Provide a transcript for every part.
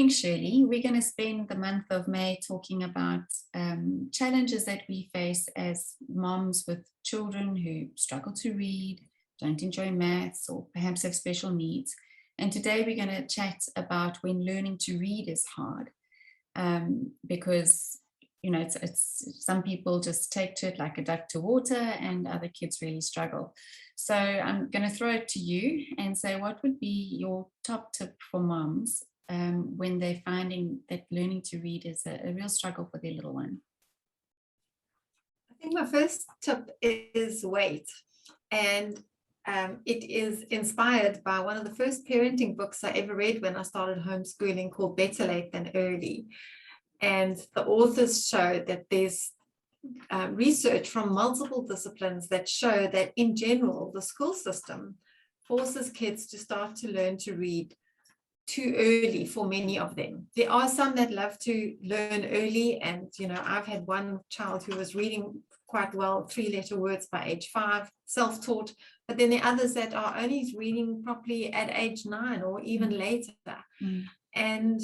morning, Shirley. We're going to spend the month of May talking about challenges that we face as moms with children who struggle to read, don't enjoy maths, or perhaps have special needs. And today we're going to chat about when learning to read is hard, because it's some people just take to it like a duck to water, and other kids really struggle. So I'm going to throw it to you and say, what would be your top tip for moms when they're finding that learning to read is a real struggle for their little one? I think my first tip is wait. And it is inspired by one of the first parenting books I ever read when I started homeschooling, called Better Late Than Early. And the authors show that there's research from multiple disciplines that show that in general, the school system forces kids to start to learn to read too early for many of them. There are some that love to learn early. And, I've had one child who was reading quite well, 3-letter words by age 5, self-taught. But then there are others that are only reading properly at age 9 or even later. And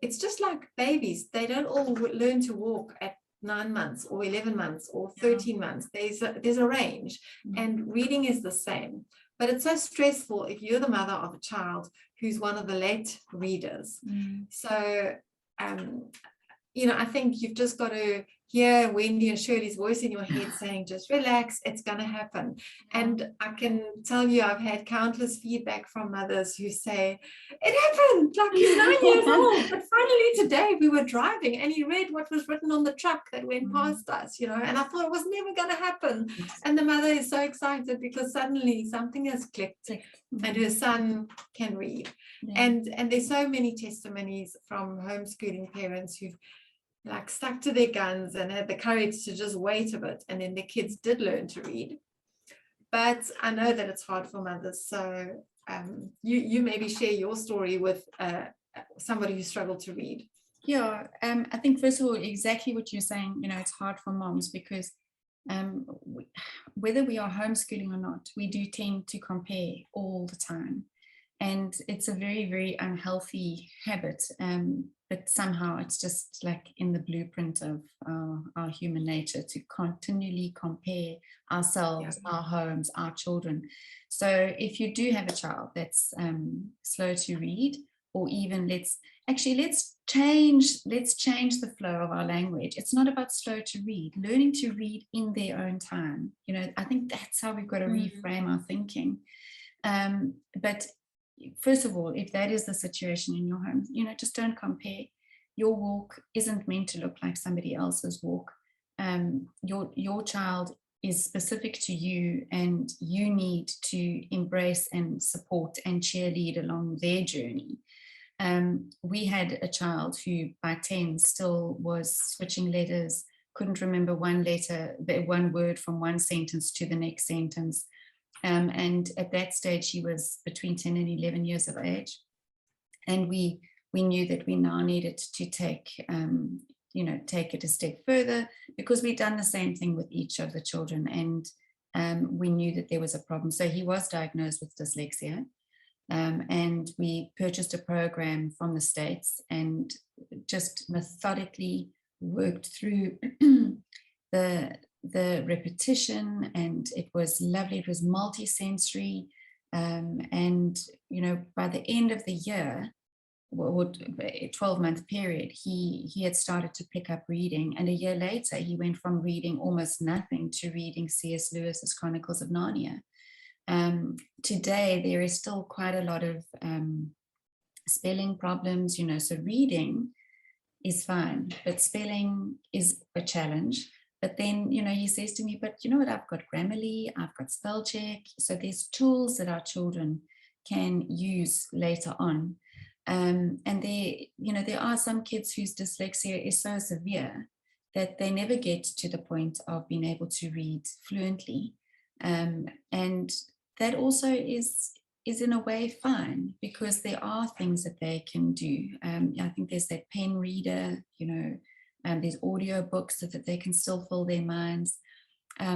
it's just like babies. They don't all learn to walk at 9 months or 11 months or 13 months. There's a range, and reading is the same. But it's so stressful if you're the mother of a child who's one of the late readers. So, I think you've just got to hear Wendy and Shirley's voice in your head saying, just relax, it's going to happen. And I can tell you, I've had countless feedback from mothers who say, it happened, like he's 9 years old, but finally today we were driving and he read what was written on the truck that went past us, and I thought it was never going to happen. And the mother is so excited because suddenly something has clicked and her son can read. And there's so many testimonies from homeschooling parents who've stuck to their guns and had the courage to just wait a bit, and then the kids did learn to read. But I know that it's hard for mothers, so you maybe share your story with somebody who struggled to read. Yeah, I think first of all, exactly what you're saying, it's hard for moms because whether we are homeschooling or not, we do tend to compare all the time. And it's a very, very unhealthy habit. But somehow it's just like in the blueprint of our human nature to continually compare ourselves, our homes, our children. So if you do have a child that's slow to read, or even let's change the flow of our language. It's not about slow to read, learning to read in their own time. I think that's how we've got to reframe our thinking. But first of all, if that is the situation in your home, just don't compare. Your walk isn't meant to look like somebody else's walk. Your child is specific to you, and you need to embrace and support and cheerlead along their journey. We had a child who by 10 still was switching letters, couldn't remember one word from one sentence to the next sentence. And at that stage, she was between 10 and 11 years of age. And we knew that we now needed to take it a step further, because we'd done the same thing with each of the children. And we knew that there was a problem. So he was diagnosed with dyslexia. And we purchased a program from the States and just methodically worked through the repetition, and it was lovely. It was multi-sensory, and by the end of the year, a 12-month period, he had started to pick up reading, and a year later he went from reading almost nothing to reading C.S. Lewis's Chronicles of Narnia. Today there is still quite a lot of spelling problems, so reading is fine, but spelling is a challenge. But then, he says to me, but you know what, I've got Grammarly, I've got spell check. So there's tools that our children can use later on. And there are some kids whose dyslexia is so severe that they never get to the point of being able to read fluently. And that also is in a way fine, because there are things that they can do. I think there's that pen reader, there's audio books so that they can still fill their minds.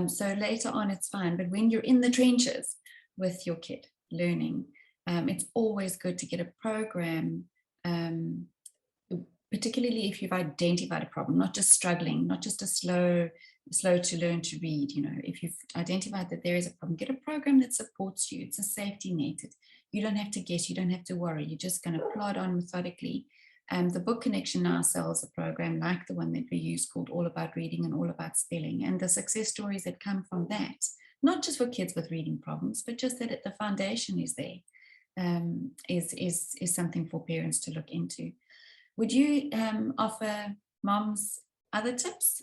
So later on, it's fine. But when you're in the trenches with your kid learning, it's always good to get a program particularly if you've identified a problem, not just struggling, not just a slow to learn to read. If you've identified that there is a problem, get a program that supports you. It's a safety net. You don't have to guess, you don't have to worry. You're just going to plod on methodically. The Book Connection now sells a program like the one that we use called All About Reading and All About Spelling, and the success stories that come from that, not just for kids with reading problems, but just that the foundation is there, is something for parents to look into. Would you offer moms other tips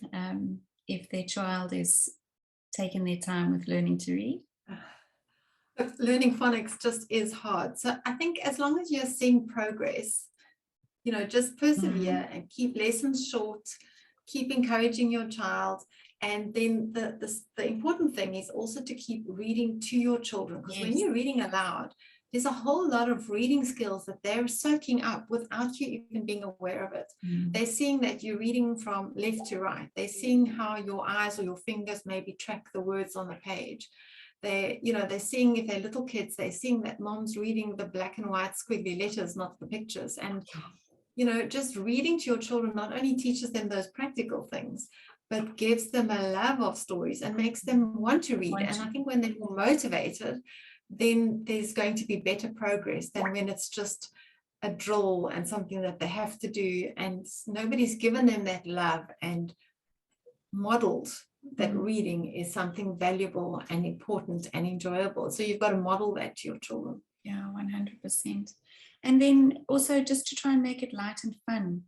if their child is taking their time with learning to read? But learning phonics just is hard. So I think as long as you're seeing progress, just persevere and keep lessons short, keep encouraging your child. And then the important thing is also to keep reading to your children, because when you're reading aloud, there's a whole lot of reading skills that they're soaking up without you even being aware of it. They're seeing that you're reading from left to right. They're seeing how your eyes or your fingers maybe track the words on the page. They're seeing, if they're little kids, they're seeing that mom's reading the black and white squiggly letters, not the pictures. And just reading to your children not only teaches them those practical things, but gives them a love of stories and makes them want to read. And I think when they're more motivated, then there's going to be better progress than when it's just a drill and something that they have to do, and nobody's given them that love and modeled that reading is something valuable and important and enjoyable. So you've got to model that to your children. Yeah, 100%. And then also just to try and make it light and fun.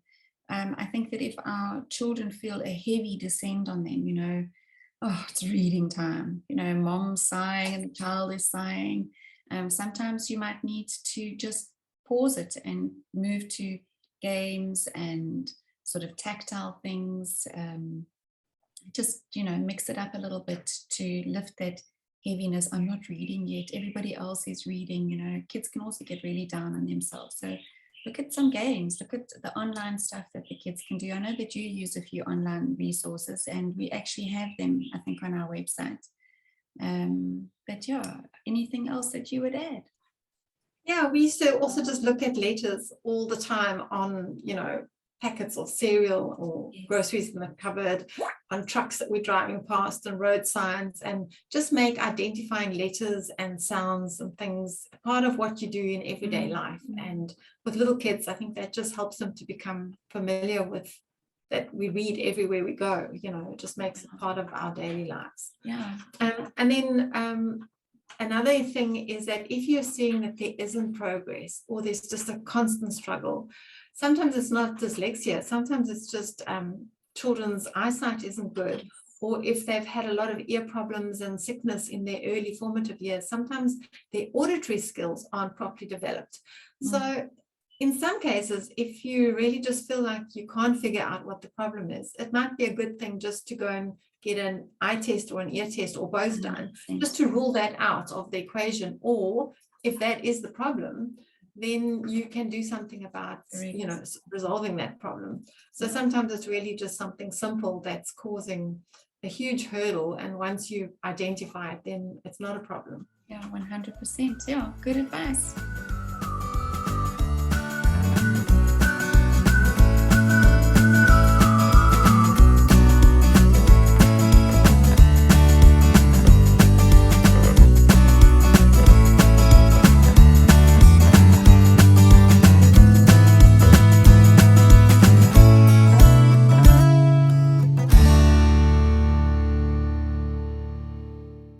I think that if our children feel a heavy descent on them, it's reading time, mom's sighing and the child is sighing. Sometimes you might need to just pause it and move to games and sort of tactile things. Just, mix it up a little bit to lift that heaviness. I'm not reading yet. Everybody else is reading. Kids can also get really down on themselves. So look at some games, look at the online stuff that the kids can do. I know that you use a few online resources, and we actually have them, I think, on our website. But yeah, anything else that you would add? Yeah, we used to also just look at letters all the time on, packets of cereal or groceries in the cupboard, on trucks that we're driving past and road signs, and just make identifying letters and sounds and things part of what you do in everyday life. And with little kids, I think that just helps them to become familiar with that we read everywhere we go. It just makes it part of our daily lives. Yeah. And then another thing is that if you're seeing that there isn't progress, or there's just a constant struggle, sometimes it's not dyslexia, sometimes it's just children's eyesight isn't good, or if they've had a lot of ear problems and sickness in their early formative years, sometimes their auditory skills aren't properly developed. So in some cases, if you really just feel like you can't figure out what the problem is, it might be a good thing just to go and get an eye test or an ear test or both done, just to rule that out of the equation. Or if that is the problem, then you can do something about, resolving that problem. So sometimes it's really just something simple that's causing a huge hurdle. And once you identify it, then it's not a problem. Yeah, 100%. Yeah, good advice.